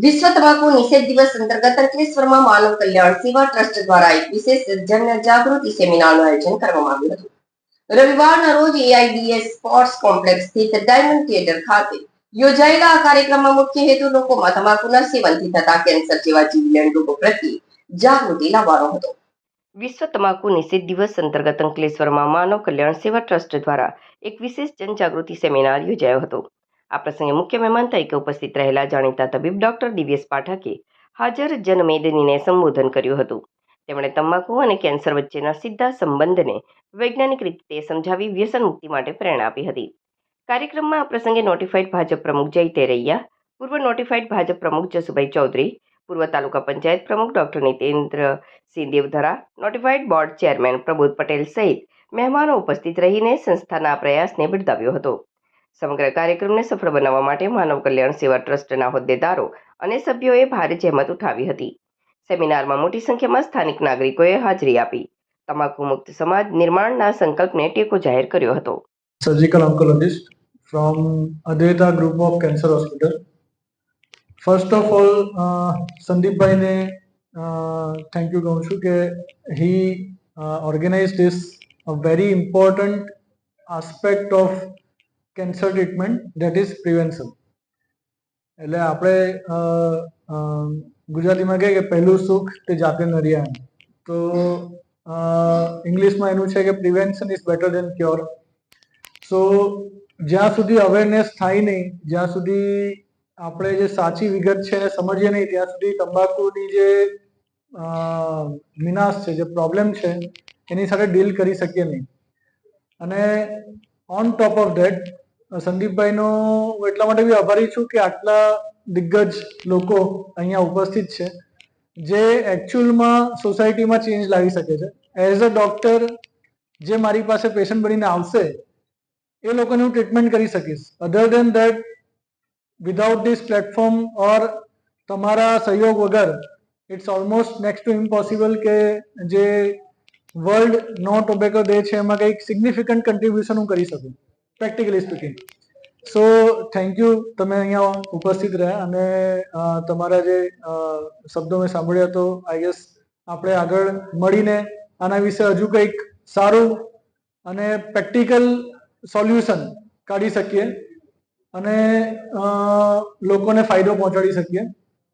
વિશ્વ તમાકુ નિષેધ દિવસ અંતર્ગત અંકલેશ્વરમાં માનવ કલ્યાણ સેવા ટ્રસ્ટ દ્વારા એક વિશેષ જનજાગૃતિ સેમિનારનું આયોજન કરવામાં આવ્યું હતું. રવિવારના રોજ એઆઈડીએસ સ્પોર્ટ્સ કોમ્પ્લેક્સ સ્થિત ડાયમંડ થિયેટર ખાતે યોજાયેલા આ કાર્યક્રમમાં મુખ્ય હેતુ લોકોમાં તમાકુના સેવનથી થતા કેન્સર જેવા જીવલેણ રોગો પ્રત્યે જાગૃતિ લાવવાનો હતો. વિશ્વ તમાકુ નિષેધ દિવસ અંતર્ગત અંકલેશ્વરમાં માનવ કલ્યાણ સેવા ટ્રસ્ટ દ્વારા એક વિશેષ જનજાગૃતિ સેમિનાર યોજાયો હતો. આ પ્રસંગે મુખ્ય મહેમાન તરીકે ઉપસ્થિત રહેલા જાણીતા તબીબ ડોક્ટર દિવ્યેશ પાઠકે હાજર જનમેદનીને સંબોધન કર્યું હતું. તેમણે તમાકુ અને કેન્સર વચ્ચેના સીધા સંબંધને વૈજ્ઞાનિક રીતે સમજાવી વ્યસન મુક્તિ માટે પ્રેરણા આપી હતી. કાર્યક્રમમાં આ પ્રસંગે નોટિફાઈડ ભાજપ પ્રમુખ જય તેરૈયા, પૂર્વ નોટિફાઈડ ભાજપ પ્રમુખ જસુભાઈ ચૌધરી, પૂર્વ તાલુકા પંચાયત પ્રમુખ doctor Nitendrasinh Devdhara, notified board chairman Prabodh Patel સહિત મહેમાનો ઉપસ્થિત રહીને સંસ્થાના પ્રયાસને બિરદાવ્યો હતો. સમગ્ર કાર્યક્રમને સફળ બનાવવા માટે માનવ કલ્યાણ સેવા ટ્રસ્ટના હોદ્દેદારો અને સભ્યોએ ભારે જહેમત ઉઠાવી હતી. સેમિનારમાં મોટી સંખ્યામાં સ્થાનિક નાગરિકોએ હાજરી આપી તમાકુ મુક્ત સમાજ નિર્માણના સંકલ્પને ટેકો જાહેર કર્યો હતો. Surgical oncologist from Advaita Group of Cancer Hospital. First of all, Sandeep ne thank you કહું છું કે he organized this a very important aspect of cancer treatment, that is prevention. એટલે આપણે ગુજરાતીમાં કહે કે પહેલું સુખ તે જાતે નરિયાણ. તો ઇંગ્લિશમાં એનું છે કે prevention is better than cure. So જ્યાં સુધી અવેરનેસ થાય નહીં, જ્યાં સુધી આપણે જે સાચી વિગત છે એને સમજીએ નહીં, ત્યાં સુધી તંબાકુની જે વિનાશ છે, જે પ્રોબ્લેમ છે એની સાથે ડીલ કરી શકીએ નહીં. અને ઓન ટોપ ઓફ ધેટ સંદીપભાઈનો હું એટલા માટે બી આભારી છું કે આટલા દિગ્ગજ લોકો અહીંયા ઉપસ્થિત છે જે એકચ્યુઅલમાં સોસાયટીમાં ચેન્જ લાવી શકે છે. એઝ અ ડૉક્ટર જે મારી પાસે પેશન્ટ બનીને આવશે એ લોકોને હું ટ્રીટમેન્ટ કરી શકીશ. Other than that, without this platform or તમારા સહયોગ વગર it's almost next to impossible કે જે વર્લ્ડ નો ટોબેકો ડે છે એમાં કંઈક સિગ્નિફિકન્ટ કન્ટ્રીબ્યુશન હું કરી શકું, practically speaking. So thank you, તમે અહીંયા ઉપસ્થિત રહ્યા અને તમારા જે શબ્દો મેં સાંભળ્યા, તો આઈ ગેસ આપણે આગળ મળીને આના વિશે હજુ કંઈક સારું અને પ્રેક્ટિકલ સોલ્યુશન કાઢી શકીએ અને લોકોને ફાયદો પહોંચાડી શકીએ.